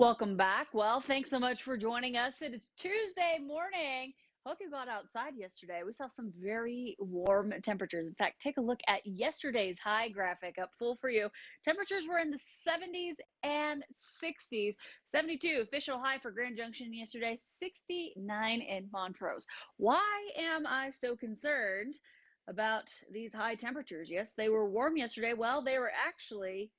Welcome back. Well, thanks so much for joining us. It is Tuesday morning. Hope you got outside yesterday. We saw some very warm temperatures. In fact, take a look at yesterday's high graphic up full for you. Temperatures were in the 70s and 60s. 72 official high for Grand Junction yesterday, 69 in Montrose. Why am I so concerned about these high temperatures? Yes, they were warm yesterday. Well, they were actually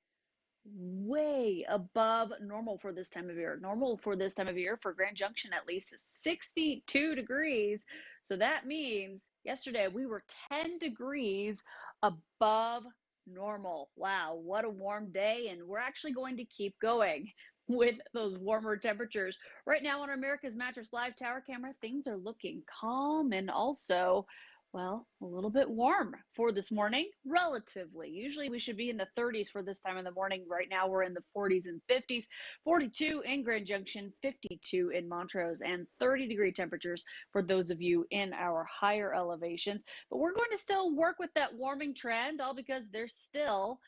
way above normal for this time of year. Normal for this time of year for Grand Junction at least is 62 degrees. So that means yesterday we were 10 degrees above normal. Wow, what a warm day. And we're actually going to keep going with those warmer temperatures. Right now on our America's Mattress Live Tower camera, things are looking calm and also well, a little bit warm for this morning, relatively. Usually we should be in the 30s for this time in the morning. Right now we're in the 40s and 50s, 42 in Grand Junction, 52 in Montrose, and 30-degree temperatures for those of you in our higher elevations. But we're going to still work with that warming trend, all because there's still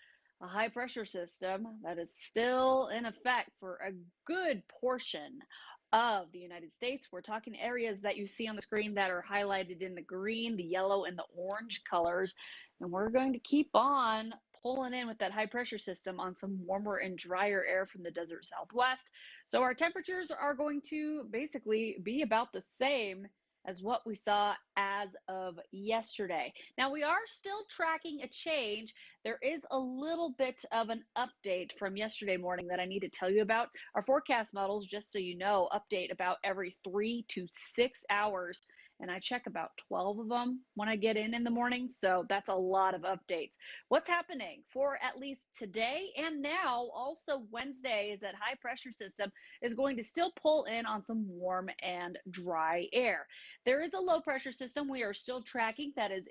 a high pressure system that is still in effect for a good portion of the United States. We're talking areas that you see on the screen that are highlighted in the green, the yellow, and the orange colors. And we're going to keep on pulling in with that high pressure system on some warmer and drier air from the desert southwest. So our temperatures are going to basically be about the same as what we saw as of yesterday. Now we are still tracking a change. There is a little bit of an update from yesterday morning that I need to tell you about. Our forecast models, just so you know, update about every 3 to 6 hours, and I check about 12 of them when I get in the morning, so that's a lot of updates. What's happening for at least today and now also Wednesday is that high pressure system is going to still pull in on some warm and dry air. There is a low pressure system we are still tracking that is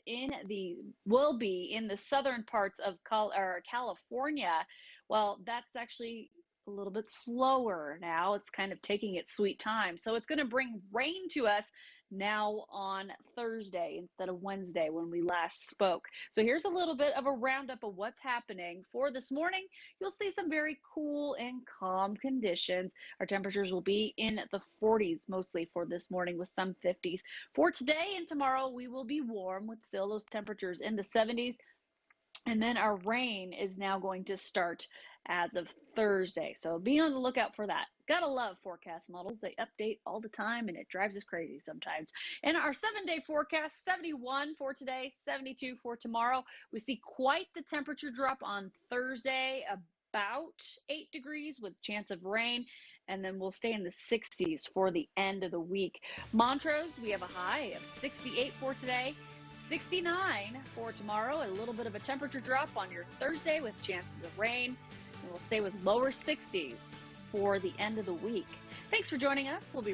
will be in the southern parts of California. Well, that's actually a little bit slower now. It's kind of taking its sweet time. So it's going to bring rain to us now on Thursday instead of Wednesday when we last spoke. So here's a little bit of a roundup of what's happening for this morning. You'll see some very cool and calm conditions. Our temperatures will be in the 40s mostly for this morning with some 50s. For today and tomorrow, we will be warm with still those temperatures in the 70s. And then our rain is now going to start as of Thursday. So be on the lookout for that. Gotta love forecast models. They update all the time and it drives us crazy sometimes. In our 7-day forecast, 71 for today, 72 for tomorrow. We see quite the temperature drop on Thursday, about 8 degrees with chance of rain. And then we'll stay in the 60s for the end of the week. Montrose, we have a high of 68 for today. 69 for tomorrow, a little bit of a temperature drop on your Thursday with chances of rain. And we'll stay with lower 60s for the end of the week. Thanks for joining us. We'll be right back.